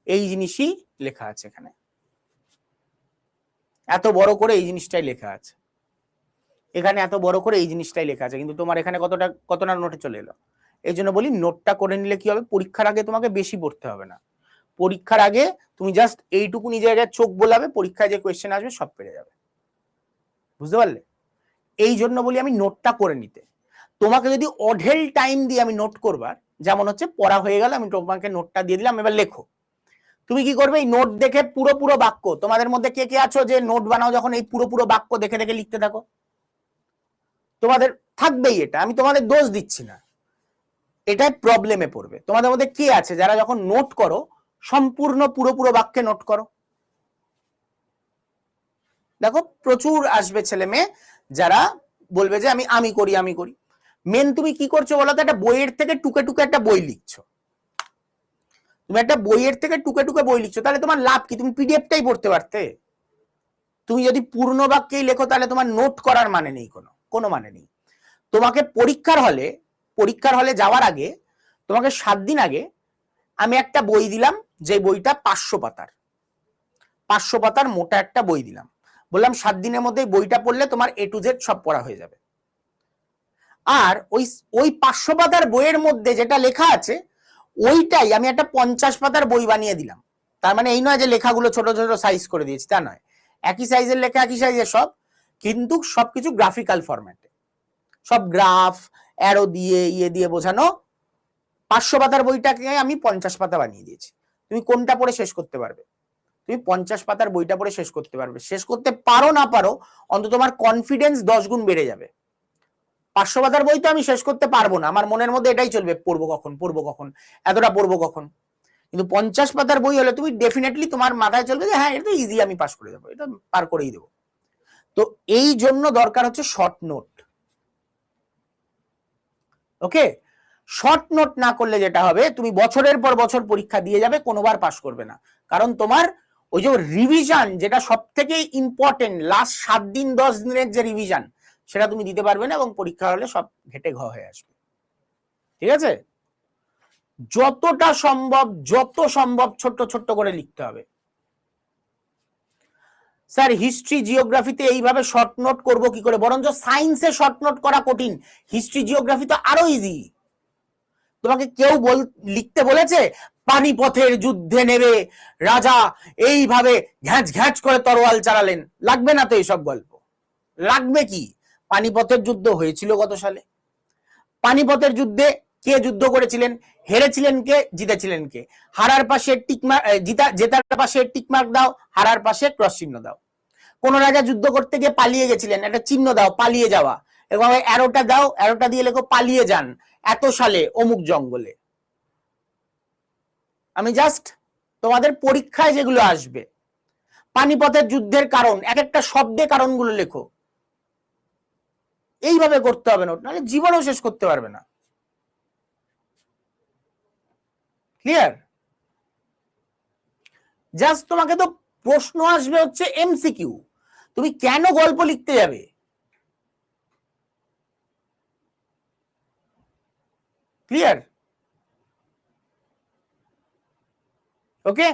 A: এই জিনিসই লেখা আছে এখানে, এত বড় করে এই জিনিসটাই লেখা আছে এখানে, এত বড় করে এই জিনিসটাই লেখা আছে, কিন্তু তোমার এখানে কতটা নোটে চলে এলো। এই জন্য বলি নোটটা করে নিলে কি হবে, পরীক্ষার আগে তোমাকে বেশি পড়তে হবে না। পরীক্ষার আগে তুমি জাস্ট এইটুকুনি জায়গায় চোখ বোলাবে, পরীক্ষায় যে কোয়েশ্চেন আসবে সব পেরে যাবে। বুঝতে পারলে? এই জন্য বলি আমি নোটটা করে নিতে। তোমাকে যদি অঢেল টাইম দিয়ে আমি নোট করবার, যেমন হচ্ছে পড়া হয়ে গেল, আমি তোমাকে নোটটা দিয়ে দিলাম, এবার লেখো। তুমি কি করবে? এই নোট দেখে পুরো পুরো বাক্য, তোমাদের মধ্যে কে কে আছো যে নোট বানাও যখন এই পুরো পুরো বাক্য দেখে দেখে লিখতে থাকো? তোমাদের থাকবেই এটা, আমি তোমাদের দোষ দিচ্ছি না, এটাই প্রবলেমে পড়বে। তোমাদের মধ্যে কে আছে যারা যখন নোট করো সম্পূর্ণ পুরো পুরো বাক্যে নোট করো? দেখো প্রচুর আসবে ছেলে মেয়ে যারা বলবে যে আমি করি আমি করি। মেন তুমি কি করছো বলো তো? একটা বইয়ের থেকে টুকে টুকে একটা বই লিখছো। তুমি একটা বইয়ের থেকে টুকে টুকে বই লিখছো, তাহলে তোমার লাভ কি? তুমি পিডিএফটাই পড়তে পারতে। তুমি যদি পূর্ণ বাক্যেই লেখো তাহলে তোমার নোট করার মানে নেই, কোনো মানে নেই। তোমাকে পরীক্ষার হলে যাওয়ার আগে, তোমাকে 7 দিন আগে আমি একটা বই দিলাম, যে বইটা 500 পাতার মোটা একটা বই দিলাম, বললাম 7 দিনের মধ্যে বইটা পড়লে তোমার A to Z সব পড়া হয়ে যাবে। আর ওই 500 পাতার বইয়ের মধ্যে যেটা লেখা আছে ওইটাই আমি একটা 50 পাতার বই বানিয়ে দিলাম। তার মানে এই নয় যে লেখাগুলো ছোট ছোট সাইজ করে দিয়েছি, তা নয়। একই সাইজের লেখা, একই সাইজের সব, কিন্তু সবকিছু গ্রাফিক্যাল ফরম্যাটে, সব গ্রাফ অ্যারো দিয়ে ইয়ে দিয়ে বোঝানো। 500 পাতার বইটাকে আমি 50 পাতা বানিয়ে দিয়েছি। তুমি কোনটা পড়ে শেষ করতে পারবে? তুমি 50 পাতার বইটা পড়ে শেষ করতে পারবে। শেষ করতে পারো না পারো, অন্তত তোমার কনফিডেন্স 10 গুণ বেড়ে যাবে। 500 পাতার বই তো আমি শেষ করতে পারবো না, আমার মনের মধ্যে এটাই চলবে, পড়বো কখন, এতটা পড়বো কখন। কিন্তু 50 পাতার বই হলে তুমি ডেফিনেটলি তোমার মাথায় চলবে যে হ্যাঁ এটা ইজি, আমি পাস করে যাবো, এটা পার করেই দেবো। তো এই জন্য দরকার হচ্ছে শর্ট নোট। ওকে, শর্ট নোট না করলে যেটা হবে, তুমি বছরের পর বছর পরীক্ষা দিয়ে যাবে, কোনোবার পাস করবে না। কারণ তোমার ওই যে রিভিশন, যেটা সব থেকে ইম্পর্টেন্ট, লাস্ট 7 দিন 10 দিনের যে রিভিশন, সেটা তুমি দিতে পারবে না, এবং পরীক্ষা হলে সব ঘেটে ঘ হয়ে আসবে। ঠিক আছে? যত সম্ভব ছোট্ট ছোট্ট করে লিখতে হবে। স্যার হিস্ট্রি জিওগ্রাফিতে এইভাবে শর্ট নোট করবো কি করে? বরঞ্চ সায়েন্সে শর্ট নোট করা কঠিন, হিস্ট্রি জিওগ্রাফি তো আরো ইজি। তোমাকে কেউ লিখতে বলেছে পানিপথের যুদ্ধে নেবে রাজা এইভাবে ঘ্যাঁচ ঘ্যাঁচ করে তরোয়াল চালালেন? লাগবে না তো এইসব গল্প। লাগবে কি? পানিপথের যুদ্ধ হয়েছিল কত সালে? পানিপথের যুদ্ধে কে যুদ্ধ করেছিলেন? হেরেছিলেন কে? জিতেছিলেন কে? হারার পাশে টিকমার্ক, জেতার পাশে টিকমার্ক দাও, হারার পাশে ক্রস চিহ্ন দাও। কোন রাজা যুদ্ধ করতে গিয়ে পালিয়ে গেছিলেন, একটা চিহ্ন দাও, পালিয়ে যাওয়া। এবং অ্যারোটা দাও, অ্যারোটা দিয়ে লেখো পালিয়ে যান এত সালে অমুক জঙ্গলে। আমি জাস্ট তোমাদের পরীক্ষায় যেগুলো আসবে, পানিপথের যুদ্ধের কারণ, এক একটা শব্দে কারণগুলো লেখো। এইভাবে করতে হবে নোট, নাহলে জীবনও শেষ করতে পারবে না। ক্লিয়ার? জাস্ট তোমাকে তো প্রশ্ন আসবে হচ্ছে এমসিকিউ, তুমি কেন গল্প লিখতে যাবে? ক্লিয়ার? ওকে,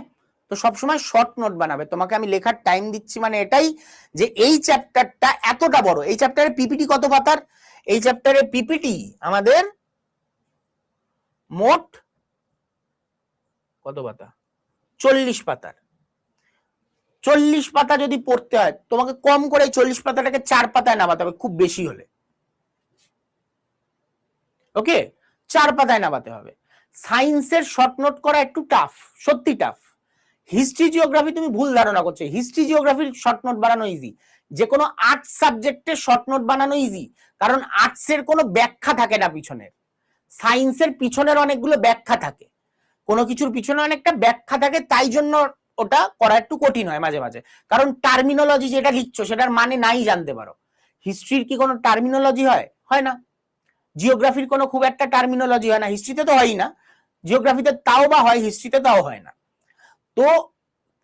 A: তো সবসময় শর্ট নোট বানাবে। তোমাকে আমি লেখার টাইম দিচ্ছি মানে এটাই যে এই চ্যাপ্টারটা এতটা বড়। এই চ্যাপ্টারে পিপিটি কত পাতার? এই চ্যাপ্টারে পিপিটি আমাদের মোট কত পাতা? 40 পাতার। 40 পাতা যদি পড়তে হয় তোমাকে কম করে 40 পাতাটাকে 4 পাতায় নামাতে হবে, খুব বেশি হলে। ওকে, 4 পাতায় নামাতে হবে। সায়েন্সের শর্ট নোট করা একটু টাফ, সত্যি টাফ। হিস্ট্রি জিওগ্রাফি তুমি ভুল ধারণা করছো, হিস্ট্রি জিওগ্রাফির শর্ট নোট বানানো ইজি। যে কোনো আর্টস সাবজেক্টের শর্ট নোট বানানো ইজি, কারণ আর্টসের কোনো ব্যাখ্যা থাকে না পিছনের। সায়েন্সের পিছনের অনেকগুলো ব্যাখ্যা থাকে, কোনো কিছুর পিছনে অনেকটা ব্যাখ্যা থাকে, তাই জন্য ওটা করা একটু কঠিন হয় মাঝে মাঝে। কারণ টার্মিনোলজি যেটা লিখছো সেটার মানে নাই জানতে পারো। হিস্ট্রির কি কোনো টার্মিনোলজি হয়? হয় না। জিওগ্রাফির কোনো খুব একটা টার্মিনোলজি হয় না, হিস্ট্রিতে তো হয়ই না, জিওগ্রাফিতে তাও বা হয়, হিস্ট্রিতে তাও হয় না। তো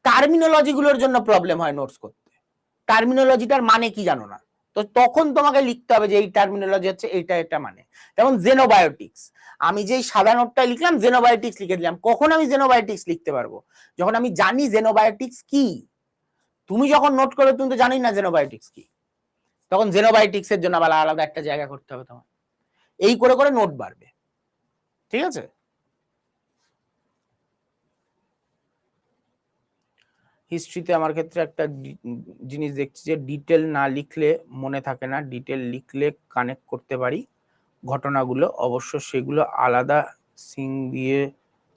A: টার্মিনোলজি গুলোর জন্য প্রবলেম হয় নোটস করতে। টার্মিনোলজিটার মানে কি জানো না, তো তখন তোমাকে লিখতে হবে যে এই টার্মিনোলজি হচ্ছে এইটা, এটা মানে। যেমন জেনোবায়োটিক্স, আমি যেই সাদা নোটটা লিখলাম জেনোবায়োটিক্স লিখে দিলাম, কখন আমি জেনোবায়োটিক্স লিখতে পারবো? যখন আমি জানি জেনোবায়োটিক্স কি। তুমি যখন নোট করবে তুমি তো জানোই না জেনোবায়োটিক্স কি, তখন জেনোবায়োটিক্স এর জন্য আবার আলাদা একটা জায়গা করতে হবে তোমার। এই করে করে নোট বাড়বে, ঠিক আছে? হিস্ট্রিতে আমার ক্ষেত্রে একটা জিনিস দেখছি যে ডিটেল না লিখলে মনে থাকে না, ডিটেল লিখলে কানেক্ট করতে পারি ঘটনাগুলো, অবশ্য সেগুলো আলাদা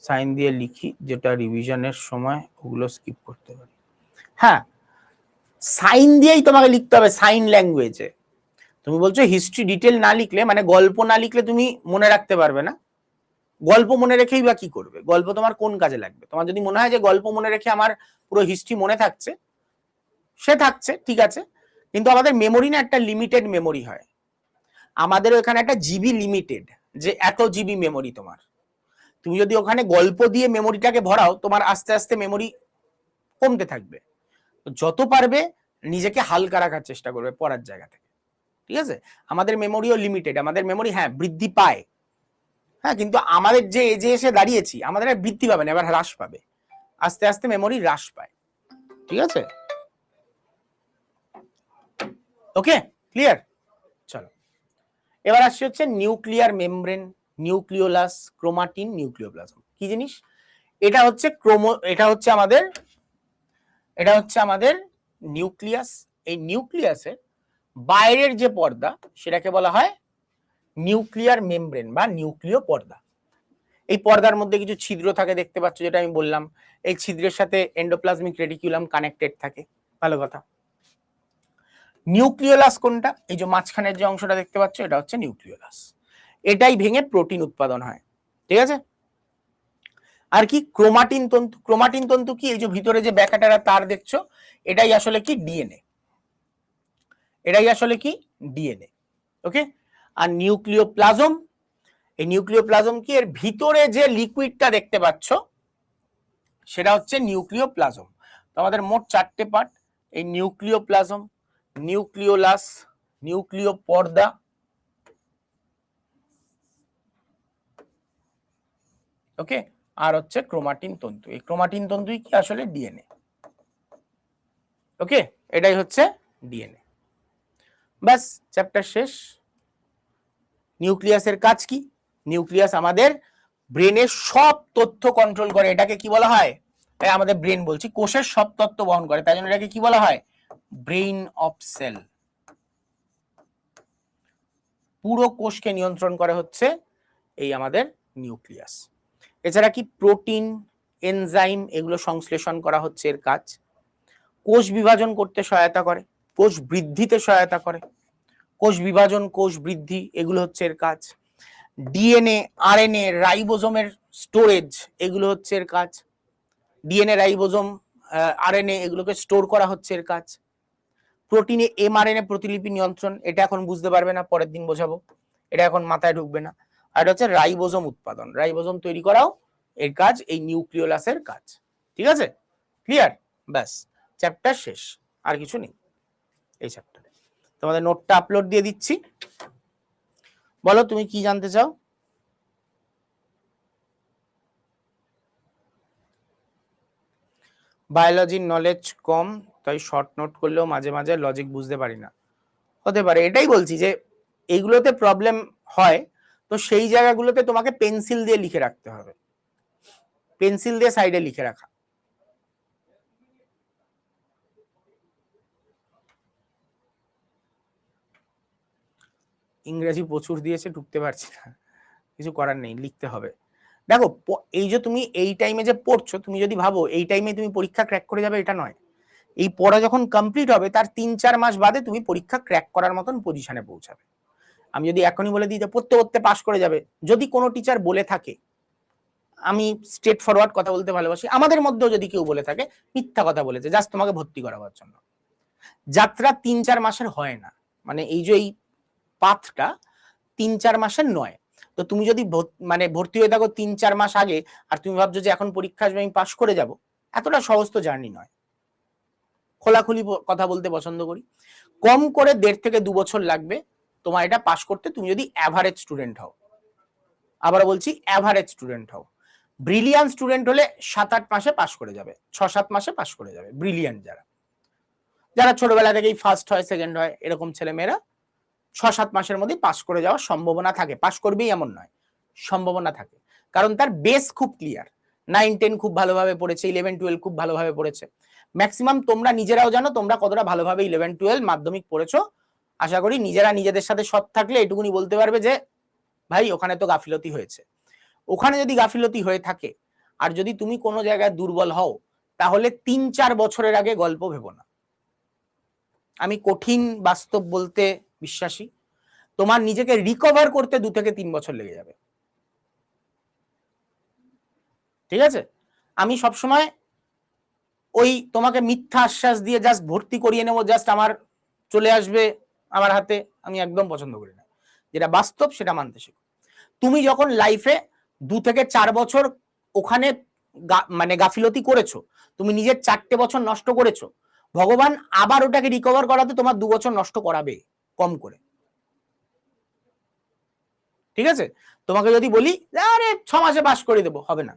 A: সাইন দিয়ে লিখি, যেটা রিভিশনের সময় ওগুলো স্কিপ করতে পারি। হ্যাঁ, সাইন দিয়েই তোমাকে লিখতে হবে, সাইন ল্যাঙ্গুয়েজে। তুমি বলছো হিস্ট্রি ডিটেল না লিখলে, মানে গল্প না লিখলে তুমি মনে রাখতে পারবে না। গল্প মনে রেখেই বা কি করবে? গল্প তোমার কোন কাজে লাগবে? তোমার যদি মনে হয় যে গল্প মনে রেখে আমার পুরো হিস্ট্রি মনে থাকছে, সে থাকছে, ঠিক আছে, কিন্তু আমাদের মেমোরি না একটা লিমিটেড মেমোরি হয়। আমাদের ওখানে একটা জিবি লিমিটেড, যে এত জিবি মেমোরি তোমার। তুমি যদি ওখানে গল্প দিয়ে মেমোরিটাকে ভরাও, তোমার আস্তে আস্তে মেমোরি কমতে থাকবে। যত পারবে নিজেকে হালকা রাখার চেষ্টা করবে পড়ার জায়গা থেকে, ঠিক আছে? আমাদের মেমোরিও লিমিটেড, আমাদের মেমোরি হ্যাঁ বৃদ্ধি পায়, হ্যাঁ, কিন্তু আমাদের যে এজে এসে দাঁড়িয়েছি আমাদের আর বৃদ্ধি পাবে না, এবার হ্রাস পাবে, আস্তে আস্তে মেমোরি হ্রাস পায়, ঠিক আছে? ওকে, ক্লিয়ার? চলো এবার আসছে হচ্ছে nuclear membrane, nucleolus, chromatin, nucleoplasm. কি জিনিস এটা? হচ্ছে এটা হচ্ছে আমাদের নিউক্লিয়াস। এই নিউক্লিয়াসের বাইরের যে পর্দা সেটাকে বলা হয় নিউক্লিয়ার মেমব্রেন বা নিউক্লিয় পর্দা। এই পর্দার মধ্যে কিছু ছিদ্র থাকে দেখতে পাচ্ছ, যেটা আমি বললাম। এই ছিদ্রের সাথে এন্ডোপ্লাজমিক রেটিকুলাম কানেক্টেড থাকে, ভালো কথা। নিউক্লিওলাস কোনটা? এই যে মাঝখানের যে অংশটা দেখতে পাচ্ছ এটা হচ্ছে নিউক্লিওলাস, এটাই ভেঙে প্রোটিন উৎপাদন হয়, ঠিক আছে? আর কি ক্রোমাটিন তন্তু। ক্রোমাটিন তন্তু কি? এই যে ভিতরে যে ব্যাকাটারা তার দেখছো, এটাই আসলে কি ডিএনএ, এটাই আসলে কি ডিএনএ, ওকে? আর নিউক্লিওপ্লাজম, এই নিউক্লিওপ্লাজম কি? এর ভিতরে যে লিকুইডটা দেখতে পাচ্ছ সেটা হচ্ছে নিউক্লিওপ্লাজম। তো আমাদের মোট 4টে পার্ট, এই নিউক্লিওপ্লাজম, নিউক্লিওলাস, নিউক্লিয় পর্দা, ওকে, আর হচ্ছে ক্রোমাটিন তন্তু। এই ক্রোমাটিন তন্তুই কি আসলে ডিএনএ, ওকে? এটাই হচ্ছে ডিএনএ। ব্যাস, চ্যাপ্টার শেষ। নিউক্লিয়াসের কাজ কি? নিউক্লিয়াস আমাদের ব্রেনের সব তথ্য কন্ট্রোল করে। এটাকে কি বলা হয়? আমাদের ব্রেন বলছি, কোষের সব তথ্য বহন করে, তাই জন্য এটাকে কি বলা হয়? Brain of cell. পুরো কোষকে নিয়ন্ত্রণ করে হচ্ছে এই আমাদের নিউক্লিয়াস। এছাড়া কি প্রোটিন, এনজাইম এগুলো সংশ্লেষণ করা হচ্ছে এর কাজ। কোষ বিভাজন করতে সহায়তা করে, কোষ বৃদ্ধিতে সহায়তা করে, কোষ বিভাজন, কোষ বৃদ্ধি এগুলো হচ্ছে এর কাজ। ডিএনএ, আরএনএ, রাইবোজোমের স্টোরেজ এগুলো হচ্ছে এর কাজ। ডিএনএ, রাইবোজোম, আরএনএ এগুলোকে স্টোর করা হচ্ছে এর কাজ। প্রোটিনে এমআরএনএ প্রতিলিপি নিয়ন্ত্রণ, এটা এখন বুঝতে পারবে না, পরের দিন বোঝাবো, এটা এখন মাথায় ঢুকবে না। আর এটা হচ্ছে রাইবোজোম উৎপাদন, রাইবোজোম তৈরি করাও এর কাজ, এই নিউক্লিওলাসের কাজ, ঠিক আছে? ক্লিয়ার? ব্যাস, চ্যাপ্টার শেষ, আর কিছু নেই এই চ্যাপ্টারে। তোমাদের নোটটা আপলোড দিয়ে দিচ্ছি, বলো তুমি কি জানতে চাও? বায়োলজির নলেজ কম, তাই শর্ট নোট করলেও মাঝে মাঝে লজিক বুঝতে পারি না। হতে পারে, এটাই বলছি যে এইগুলোতে প্রবলেম হয়, তো সেই জায়গাগুলোতে তোমাকে পেন্সিল দিয়ে লিখে রাখতে হবে, পেন্সিল দিয়ে সাইডে লিখে রাখা। ইংরেজি প্রচুর দিয়েছে, ঢুকতে পারছি না, কিছু করার নেই, লিখতে হবে। দেখো এই যে তুমি এই টাইমে যে পড়ছো, তুমি যদি ভাবো এই টাইমে তুমি পরীক্ষা ক্র্যাক করে যাবে, এটা নয়। এই পড়া যখন কমপ্লিট হবে তার 3-4 মাস বাদে তুমি পরীক্ষা ক্র্যাক করার মতন পজিশনে পৌঁছাবে। আমি যদি এখনই বলে দিই যে পড়তে পড়তে পাস করে যাবে, যদি কোনো টিচার বলে থাকে, আমি স্ট্রেট ফরওয়ার্ড কথা বলতে ভালোবাসি, আমাদের মধ্যেও যদি কেউ বলে থাকে মিথ্যা কথা বলেছে জাস্ট তোমাকে ভর্তি করাবার জন্য। যাত্রা 3-4 মাসের হয় না, মানে এই যে এই পাথটা 3-4 মাসের নয়। তো তুমি যদি মানে ভর্তি হয়ে থাকো 3-4 মাস আগে, আর তুমি ভাবছো যে এখন পরীক্ষা আসবে আমি পাস করে যাব, এতটা সহজ তো জার্নি নয়। খোলাখুলি কথা বলতে পছন্দ করি। কম করে 1.5 থেকে 2 বছর লাগবে তোমার এটা পাস করতে, তুমি যদি অ্যাভারেজ স্টুডেন্ট হও। আবার বলছি অ্যাভারেজ স্টুডেন্ট হও। ব্রিলিয়ান্ট স্টুডেন্ট হলে 7-8 মাসে পাস করে যাবে, 6-7 মাসে পাস করে যাবে। ব্রিলিয়ান্ট যারা ছোটবেলা থেকেই ফার্স্ট হয়, সেকেন্ড হয়, এরকম ছেলেমেয়েরা 6-7 মাসের মধ্যে পাস করে যাওয়ার সম্ভাবনা থাকে। পাস করবেই এমন নয়, সম্ভাবনা থাকে, কারণ তার বেস খুব ক্লিয়ার। 9-10 খুব ভালোভাবে পড়েছে, 11-12 খুব ভালোভাবে পড়েছে। ম্যাক্সিমাম তোমরা নিজেরাও জানো তোমরা কতটা ভালোভাবে 11-12 মাধ্যমিক পড়েছো। আশা করি নিজেরা নিজেদের সাথে সৎ থাকলে এটুকুনি বলতে পারবে যে ভাই ওখানে তো গাফিলতি হয়েছে। ওখানে যদি গাফিলতি হয়ে থাকে আর যদি তুমি কোনো জায়গায় দুর্বল হও, তাহলে 3-4 বছরের আগে গল্প ভেবো না। আমি কঠিন বাস্তব বলতে বিশ্বাসী। তোমার নিজেকে রিকভার করতে 2 থেকে 3 বছর লেগে যাবে, ঠিক আছে? আমি সবসময় ওই তোমাকে মিথ্যা আশ্বাস দিয়ে জাস্ট ভর্তি করিয়ে নেবো, জাস্ট আমার চলে আসবে আমার হাতে, আমি একদম পছন্দ করি না। যেটা বাস্তব সেটা মানতে শেখো। তুমি যখন লাইফে 2 থেকে 4 বছর ওখানে মানে গাফিলতি করেছো, তুমি নিজের 4টে বছর নষ্ট করেছো, ভগবান আবার ওটাকে রিকভার করাতে তোমার 2 বছর নষ্ট করাবে কম করে, ঠিক আছে? তোমাকে যদি বলি আরে 6 মাসে পাস করে দেবো, হবে না।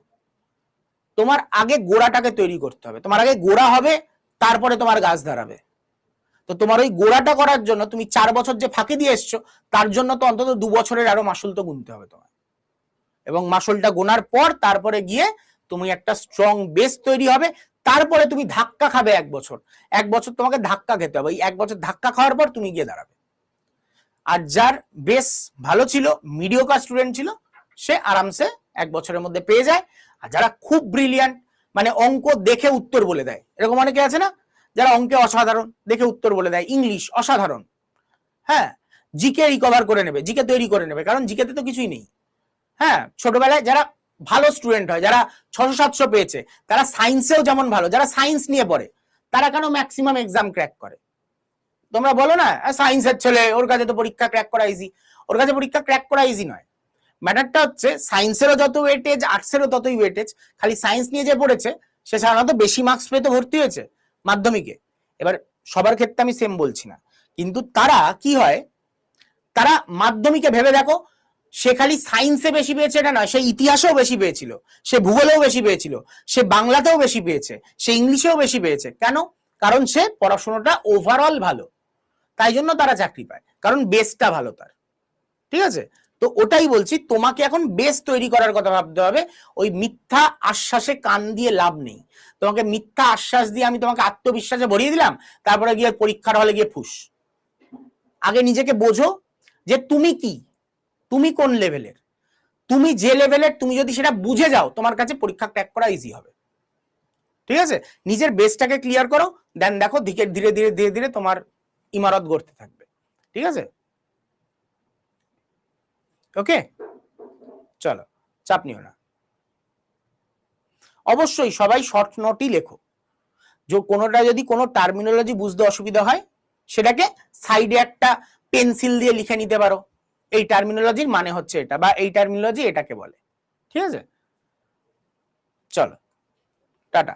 A: তোমার আগে গোড়াটাকে তৈরি করতে হবে, তোমার আগে গোড়া হবে, তারপরে তোমার গাছ দাঁড়াবে। তো তোমার ওই গোড়াটা করার জন্য তুমি 4 বছর যে ফাঁকি দিয়ে এসছো, তার জন্য তো অন্তত 2 বছরের আরো মাসুল তো গুনতে হবে তোমার। এবং মাসুলটা গোনার পর তারপরে গিয়ে তুমি একটা স্ট্রং বেস তৈরি হবে, তারপরে তুমি ধাক্কা খাবে 1 বছর। 1 বছর তোমাকে ধাক্কা খেতে হবে, 1 বছর ধাক্কা খাওয়ার পর তুমি গিয়ে দাঁড়াবে। আর যার বেস ভালো ছিল, মিডিওকার স্টুডেন্ট ছিল, সে আরামসে 1 বছরের মধ্যে পেয়ে যায়। আর যারা খুব ব্রিলিয়ান্ট, মানে অঙ্ক দেখে উত্তর বলে দেয়, এরকম অনেকে আছে না, যারা অঙ্কে অসাধারণ, দেখে উত্তর বলে দেয়, ইংলিশ অসাধারণ, হ্যাঁ, জিকে রিকভার করে নেবে, জিকে তৈরি করে নেবে, কারণ জিকেতে তো কিছুই নেই। হ্যাঁ, ছোটবেলায় যারা ভালো স্টুডেন্ট হয়, যারা 600-700 পেয়েছে, তারা সায়েন্সেও যেমন ভালো, যারা সায়েন্স নিয়ে পড়ে, তারা কেন ম্যাক্সিমাম এক্সাম ক্র্যাক করে? তোমরা বলো না সায়েন্সের ছেলে, ওর কাছে তো পরীক্ষা ক্র্যাক করা ইজি। ওর কাছে পরীক্ষা ক্র্যাক করা ইজি নয়। ম্যাটারটা হচ্ছে সায়েন্সেরও যত ওয়েটেজ, আর্টসেরও ততই ওয়েটেজ। খালি সায়েন্স নিয়ে যে পড়েছে সে সাধারণত বেশি মার্কস পেয়ে তো ভর্তি হয়েছে মাধ্যমিকে। এবার সবার ক্ষেত্রে আমি সেম বলছি না, কিন্তু তারা কি হয়, তারা মাধ্যমিকে ভেবে দেখো, সে খালি সায়েন্সে বেশি পেয়েছে এটা নয়, সে ইতিহাসেও বেশি পেয়েছিল, সে ভূগোলেও বেশি পেয়েছিল, সে বাংলাতেও বেশি পেয়েছে, সে ইংলিশেও বেশি পেয়েছে। কেন? কারণ সে পড়াশোনাটা ওভারঅল ভালো, তাই জন্য তারা চাকরি পায়, কারণ বেসটা ভালো তার, ঠিক আছে? তো ওটাই বলছি, তোমাকে এখন বেস তৈরি করার কথা ভাবতে হবে। ওই মিথ্যা আশ্বাসে কান দিয়ে লাভ নেই। তোমাকে মিথ্যা আশ্বাস দিয়ে আমি তোমাকে আত্মবিশ্বাসে ভরিয়ে দিলাম, তারপরে গিয়ে পরীক্ষার হলে গিয়ে ফুস। আগে নিজেকে বোঝো যে তুমি কি, তুমি কোন লেভেলের, তুমি যে লেভেলের, তুমি যদি সেটা বুঝে যাও, তোমার কাছে পরীক্ষা ক্র্যাক করা ইজি হবে, ঠিক আছে? নিজের বেসটাকে ক্লিয়ার করো, দেন দেখো ধীরে ধীরে ধীরে ধীরে ধীরে তোমার ইমারত গড়তে থাকবে, ঠিক আছে? ওকে, চলো, চাপ নিও না। অবশ্যই সবাই শর্ট নোটই লেখো। যে কোনোটা যদি কোনো টার্মিনোলজি বুঝতে অসুবিধা হয়, সেটাকে সাইডে একটা পেন্সিল দিয়ে লিখে নিতে পারো, এই টার্মিনোলজির মানে হচ্ছে এটা, বা এই টার্মিনোলজি এটাকে বলে, ঠিক আছে? চলো, টাটা।